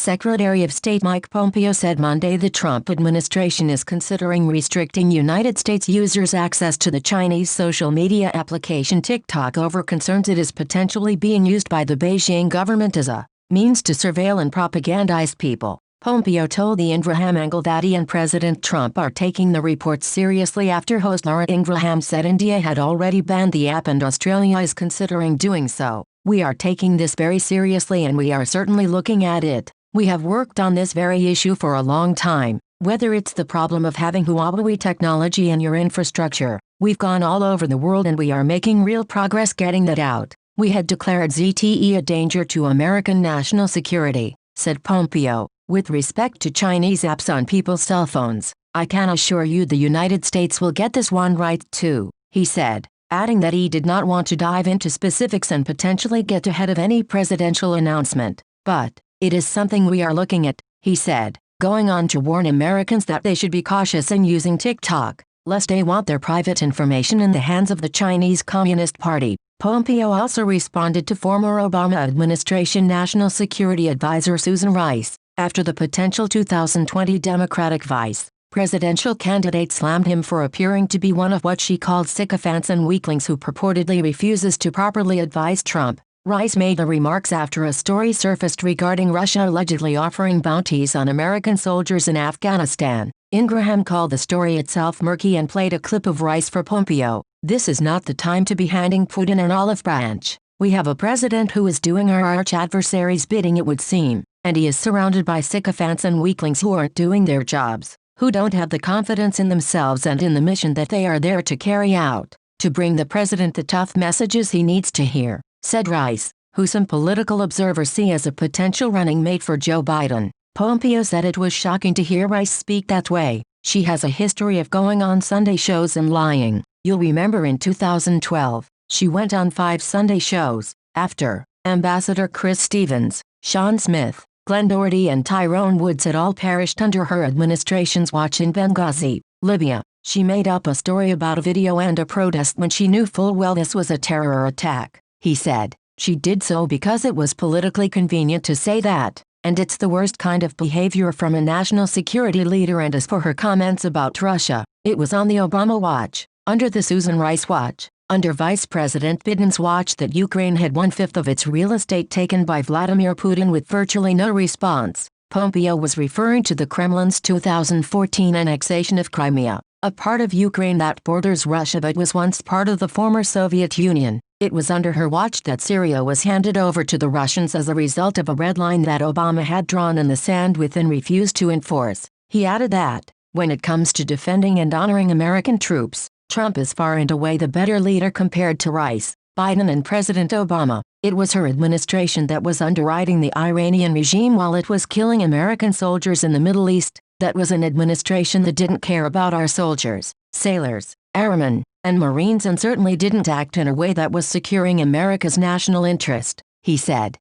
Secretary of State Mike Pompeo said Monday the Trump administration is considering restricting United States users' access to the Chinese social media application TikTok over concerns it is potentially being used by the Beijing government as a means to surveil and propagandize people. Pompeo told the Ingraham Angle that he and President Trump are taking the reports seriously after host Laura Ingraham said India had already banned the app and Australia is considering doing so. "We are taking this very seriously and we are certainly looking at it. We have worked on this very issue for a long time. Whether it's the problem of having Huawei technology in your infrastructure, we've gone all over the world and we are making real progress getting that out. We had declared ZTE a danger to American national security," said Pompeo. "With respect to Chinese apps on people's cell phones, I can assure you the United States will get this one right too," he said, adding that he did not want to dive into specifics and potentially get ahead of any presidential announcement. "But it is something we are looking at," he said, going on to warn Americans that they should be cautious in using TikTok, lest they want their private information in the hands of the Chinese Communist Party. Pompeo also responded to former Obama administration National Security Advisor Susan Rice, after the potential 2020 Democratic vice presidential candidate slammed him for appearing to be one of what she called sycophants and weaklings who purportedly refuses to properly advise Trump. Rice made the remarks after a story surfaced regarding Russia allegedly offering bounties on American soldiers in Afghanistan. Ingraham called the story itself murky and played a clip of Rice for Pompeo. "This is not the time to be handing Putin an olive branch. We have a president who is doing our arch adversaries' bidding, it would seem, and he is surrounded by sycophants and weaklings who aren't doing their jobs, who don't have the confidence in themselves and in the mission that they are there to carry out, to bring the president the tough messages he needs to hear," said Rice, who some political observers see as a potential running mate for Joe Biden. Pompeo said it was shocking to hear Rice speak that way. "She has a history of going on Sunday shows and lying. You'll remember in 2012, she went on 5 Sunday shows, after Ambassador Chris Stevens, Sean Smith, Glenn Doherty and Tyrone Woods had all perished under her administration's watch in Benghazi, Libya. She made up a story about a video and a protest when she knew full well this was a terror attack," he said. "She did so because it was politically convenient to say that, and it's the worst kind of behavior from a national security leader. And as for her comments about Russia, it was on the Obama watch, under the Susan Rice watch, under Vice President Biden's watch that Ukraine had 1/5 of its real estate taken by Vladimir Putin with virtually no response." Pompeo was referring to the Kremlin's 2014 annexation of Crimea, a part of Ukraine that borders Russia but was once part of the former Soviet Union. It was under her watch that Syria was handed over to the Russians as a result of a red line that Obama had drawn in the sand with and refused to enforce. He added that, when it comes to defending and honoring American troops, Trump is far and away the better leader compared to Rice, Biden and President Obama. It was her administration that was underwriting the Iranian regime while it was killing American soldiers in the Middle East. That was an administration that didn't care about our soldiers, sailors, airmen, and Marines and certainly didn't act in a way that was securing America's national interest," he said.